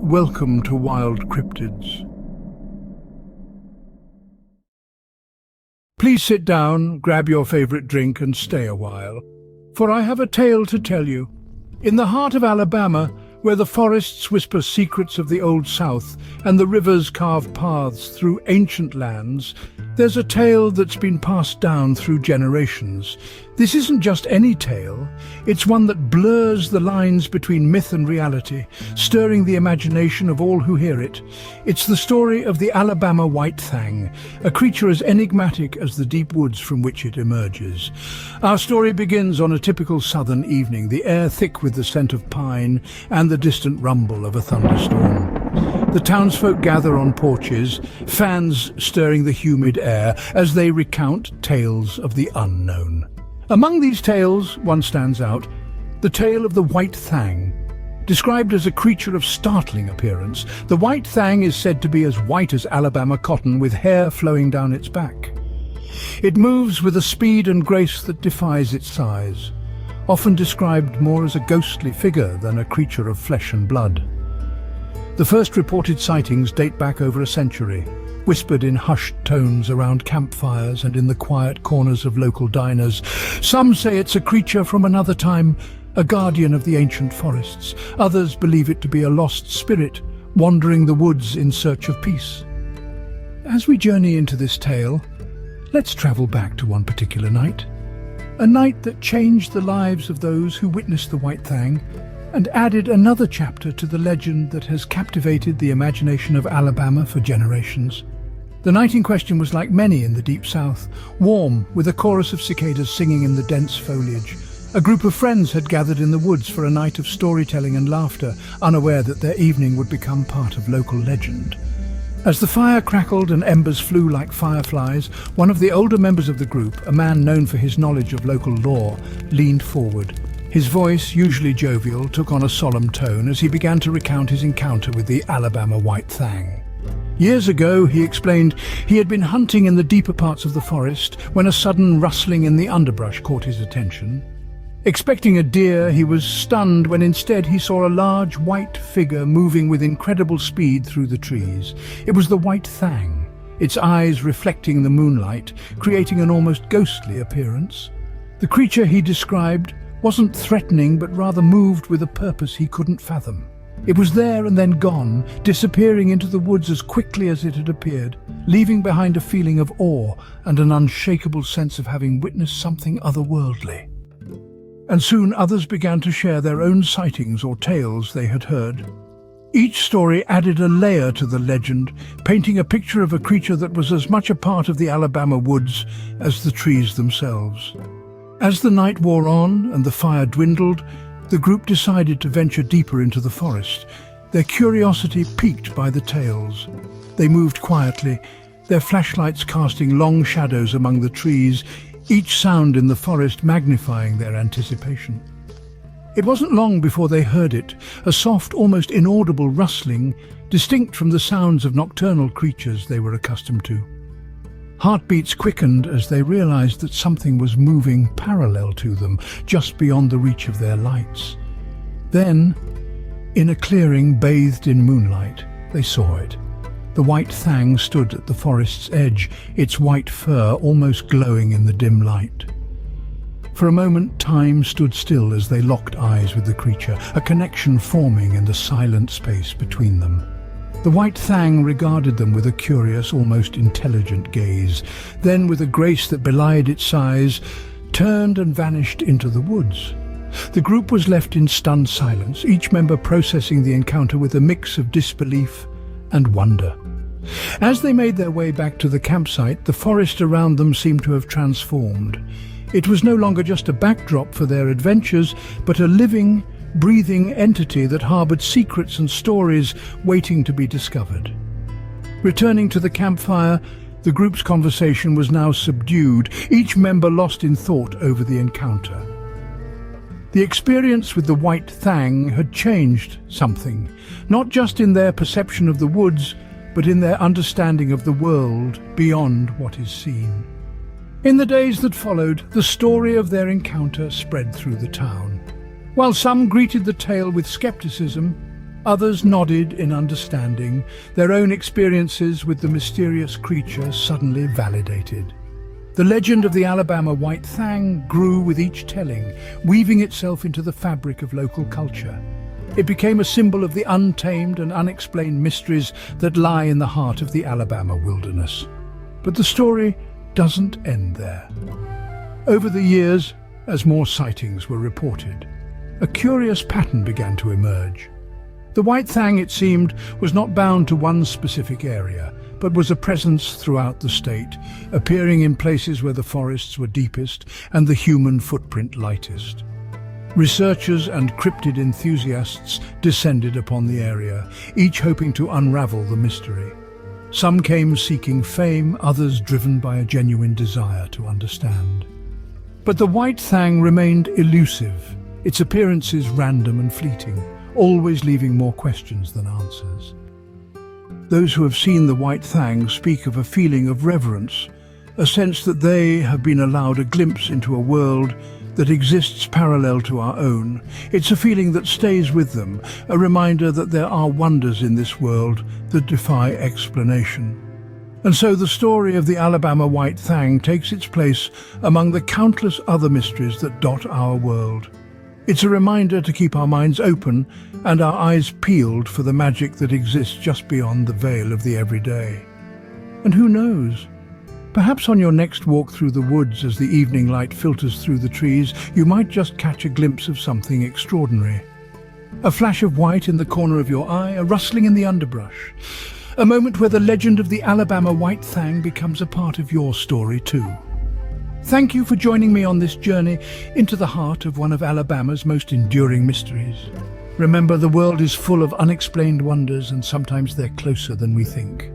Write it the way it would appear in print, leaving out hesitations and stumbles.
Welcome to Wild Cryptids. Please sit down, grab your favorite drink and stay a while, for I have a tale to tell you. In the heart of Alabama, where the forests whisper secrets of the Old South and the rivers carve paths through ancient lands, there's a tale that's been passed down through generations. This isn't just any tale, it's one that blurs the lines between myth and reality, stirring the imagination of all who hear it. It's the story of the Alabama White Thang, a creature as enigmatic as the deep woods from which it emerges. Our story begins on a typical southern evening, the air thick with the scent of pine and the distant rumble of a thunderstorm. The townsfolk gather on porches, fans stirring the humid air as they recount tales of the unknown. Among these tales, one stands out, the tale of the White Thang. Described as a creature of startling appearance, the White Thang is said to be as white as Alabama cotton with hair flowing down its back. It moves with a speed and grace that defies its size, often described more as a ghostly figure than a creature of flesh and blood. The first reported sightings date back over a century, whispered in hushed tones around campfires and in the quiet corners of local diners. Some say it's a creature from another time, a guardian of the ancient forests. Others believe it to be a lost spirit, wandering the woods in search of peace. As we journey into this tale, let's travel back to one particular night. A night that changed the lives of those who witnessed the White Thang and added another chapter to the legend that has captivated the imagination of Alabama for generations. The night in question was like many in the Deep South, warm, with a chorus of cicadas singing in the dense foliage. A group of friends had gathered in the woods for a night of storytelling and laughter, unaware that their evening would become part of local legend. As the fire crackled and embers flew like fireflies, one of the older members of the group, a man known for his knowledge of local lore, leaned forward. His voice, usually jovial, took on a solemn tone as he began to recount his encounter with the Alabama White Thang. Years ago, he explained, he had been hunting in the deeper parts of the forest when a sudden rustling in the underbrush caught his attention. Expecting a deer, he was stunned when instead he saw a large white figure moving with incredible speed through the trees. It was the White Thang, its eyes reflecting the moonlight, creating an almost ghostly appearance. The creature he described wasn't threatening, but rather moved with a purpose he couldn't fathom. It was there and then gone, disappearing into the woods as quickly as it had appeared, leaving behind a feeling of awe and an unshakable sense of having witnessed something otherworldly. And soon others began to share their own sightings or tales they had heard. Each story added a layer to the legend, painting a picture of a creature that was as much a part of the Alabama woods as the trees themselves. As the night wore on and the fire dwindled, the group decided to venture deeper into the forest, their curiosity piqued by the tales. They moved quietly, their flashlights casting long shadows among the trees, each sound in the forest magnifying their anticipation. It wasn't long before they heard it, a soft, almost inaudible rustling, distinct from the sounds of nocturnal creatures they were accustomed to. Heartbeats quickened as they realized that something was moving parallel to them, just beyond the reach of their lights. Then, in a clearing bathed in moonlight, they saw it. The White Thang stood at the forest's edge, its white fur almost glowing in the dim light. For a moment, time stood still as they locked eyes with the creature, a connection forming in the silent space between them. The White Thang regarded them with a curious, almost intelligent gaze, then with a grace that belied its size, turned and vanished into the woods. The group was left in stunned silence, each member processing the encounter with a mix of disbelief and wonder. As they made their way back to the campsite, the forest around them seemed to have transformed. It was no longer just a backdrop for their adventures, but a living, breathing entity that harbored secrets and stories waiting to be discovered. Returning to the campfire, the group's conversation was now subdued, each member lost in thought over the encounter. The experience with the White Thang had changed something, not just in their perception of the woods, but in their understanding of the world beyond what is seen. In the days that followed, the story of their encounter spread through the town. While some greeted the tale with skepticism, Others nodded in understanding, their own experiences with the mysterious creature suddenly validated. The legend of the Alabama White Thang grew with each telling, weaving itself into the fabric of local culture. It became a symbol of the untamed and unexplained mysteries that lie in the heart of the Alabama wilderness. But the story doesn't end there. Over the years, as more sightings were reported, a curious pattern began to emerge. The White Thang, it seemed, was not bound to one specific area, but was a presence throughout the state, appearing in places where the forests were deepest and the human footprint lightest. Researchers and cryptid enthusiasts descended upon the area, each hoping to unravel the mystery. Some came seeking fame, others driven by a genuine desire to understand. But the White Thang remained elusive, its appearances random and fleeting, always leaving more questions than answers. Those who have seen the White Thang speak of a feeling of reverence, a sense that they have been allowed a glimpse into a world that exists parallel to our own. It's a feeling that stays with them, a reminder that there are wonders in this world that defy explanation. And so the story of the Alabama White Thang takes its place among the countless other mysteries that dot our world. It's a reminder to keep our minds open and our eyes peeled for the magic that exists just beyond the veil of the everyday. And who knows? Perhaps on your next walk through the woods, as the evening light filters through the trees, you might just catch a glimpse of something extraordinary. A flash of white in the corner of your eye, a rustling in the underbrush. A moment where the legend of the Alabama White Thang becomes a part of your story too. Thank you for joining me on this journey into the heart of one of Alabama's most enduring mysteries. Remember, the world is full of unexplained wonders, and sometimes they're closer than we think.